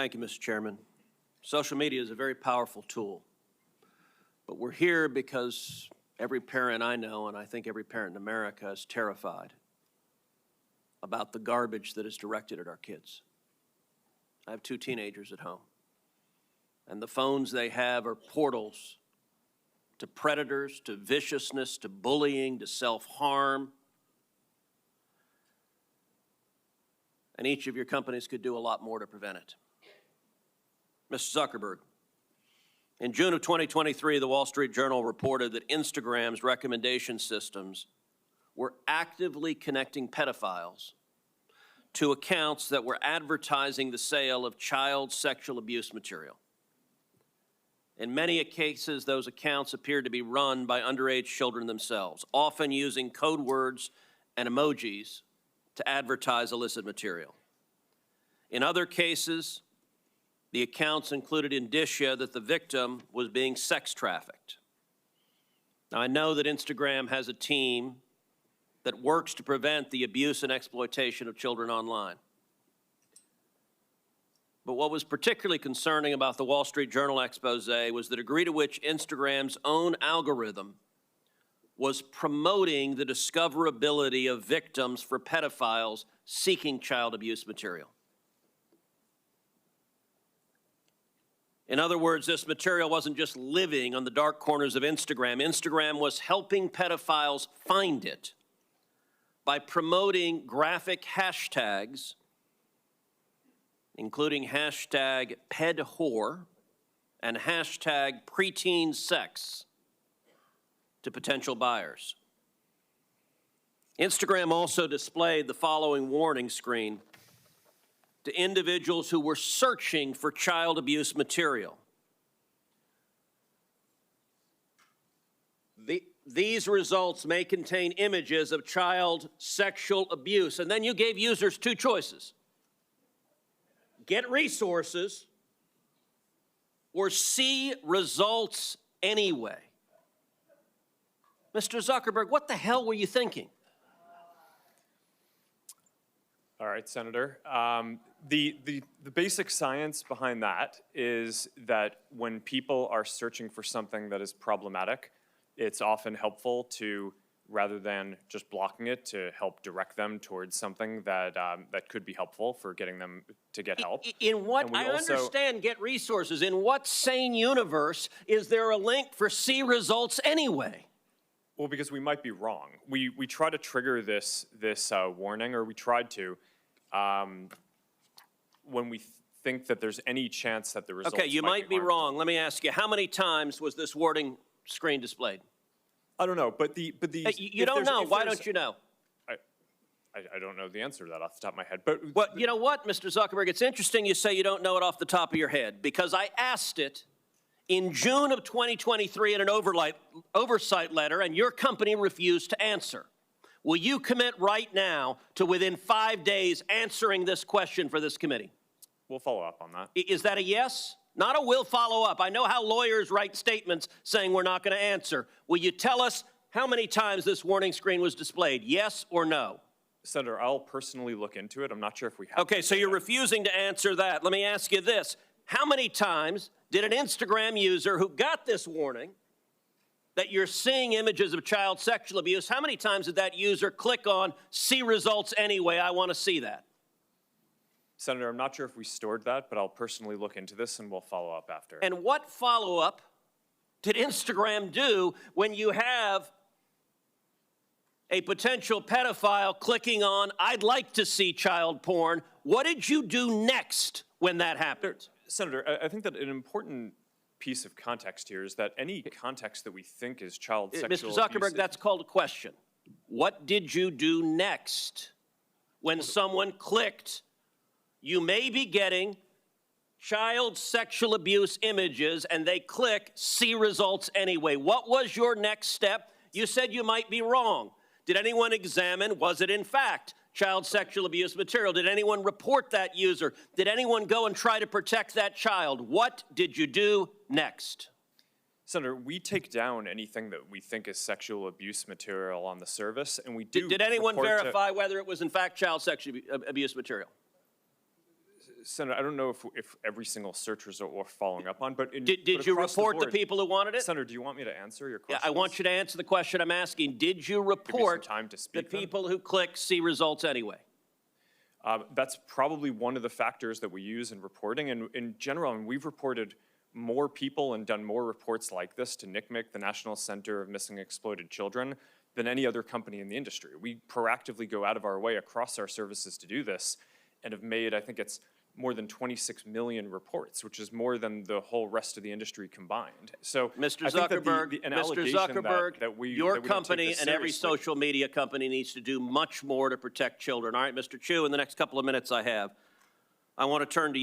Thank you, Mr. Chairman. Social media is a very powerful tool, but we're here because every parent I know, and I think every parent in America, is terrified about the garbage that is directed at our kids. I have 2 teenagers at home, and the phones they have are portals to predators, to viciousness, to bullying, to self-harm. And each of your companies could do a lot more to prevent it. Mr. Zuckerberg, in June of 2023, the Wall Street Journal reported that Instagram's recommendation systems were actively connecting pedophiles to accounts that were advertising the sale of child sexual abuse material. In many cases, those accounts appeared to be run by underage children themselves, often using code words and emojis to advertise illicit material. In other cases, the accounts included indicia that the victim was being sex trafficked. Now, I know that Instagram has a team that works to prevent the abuse and exploitation of children online. But what was particularly concerning about the Wall Street Journal expose was the degree to which Instagram's own algorithm was promoting the discoverability of victims for pedophiles seeking child abuse material. In other words, this material wasn't just living on the dark corners of Instagram. Instagram was helping pedophiles find it by promoting graphic hashtags, including hashtag pedwhore and hashtag preteen sex, to potential buyers. Instagram also displayed the following warning screen to individuals who were searching for child abuse material. These results may contain images of child sexual abuse. And then you gave users 2 choices: get resources or see results anyway. Mr. Zuckerberg, what the hell were you thinking? All right, Senator. The basic science behind that is that when people are searching for something that is problematic, it's often helpful to, rather than just blocking it, to help direct them towards something that that could be helpful for getting them to get help. In what, I understand get resources. In what sane universe is there a link for see results anyway? Well, because we might be wrong. We try to trigger this warning, or we tried to, when we think that there's any chance that the results Okay, you might be wrong. Let me ask you, how many times was this warning screen displayed? I don't know, but you don't know. Why don't you know? I don't know the answer to that off the top of my head. But well, you know what, Mr. Zuckerberg? It's interesting you say you don't know it off the top of your head, because I asked it in June of 2023 in an oversight letter, and your company refused to answer. Will you commit right now to, within 5 days, answering this question for this committee? We'll follow up on that. Is that a yes? Not a will follow up. I know how lawyers write statements saying we're not going to answer. Will you tell us how many times this warning screen was displayed, yes or no? Senator, I'll personally look into it. I'm not sure if we have. Okay, so you're refusing to answer that. Let me ask you this. How many times did an Instagram user who got this warning that you're seeing images of child sexual abuse, how many times did that user click on see results anyway, I want to see that? Senator, I'm not sure if we stored that, but I'll personally look into this and we'll follow up after. And what follow-up did Instagram do when you have a potential pedophile clicking on, I'd like to see child porn? What did you do next when that happened? Senator, I think that an important piece of context here is that any context that we think is child sexual Mr. Zuckerberg, abuse, that's called a question. What did you do next when someone clicked, you may be getting child sexual abuse images, and they click see results anyway? What was your next step? You said you might be wrong. Did anyone examine, was it in fact child sexual abuse material? Did anyone report that user? Did anyone go and try to protect that child? What did you do next? Senator, we take down anything that we think is sexual abuse material on the service, and we do. Did anyone verify whether it was in fact child sexual abuse material? Senator, I don't know if every single search result we're following up on, but Did you report the board, people who wanted it? Senator, do you want me to answer your Yeah, question? I want you to answer the question I'm asking. Did you report time to the speak then. people who click see results anyway? That's probably one of the factors that we use in reporting. And in general, I mean, we've reported more people and done more reports like this to NCMEC, the National Center of Missing and Exploited Children, than any other company in the industry. We proactively go out of our way across our services to do this and have made, I think it's more than 26 million reports, which is more than the whole rest of the industry combined. So Mr. I think that Zuckerberg, an Mr. allegation Zuckerberg, that we your that we don't take company this and every seriously- social media company needs to do much more to protect children. All right, Mr. Chu, in the next couple of minutes I have, I want to turn to you.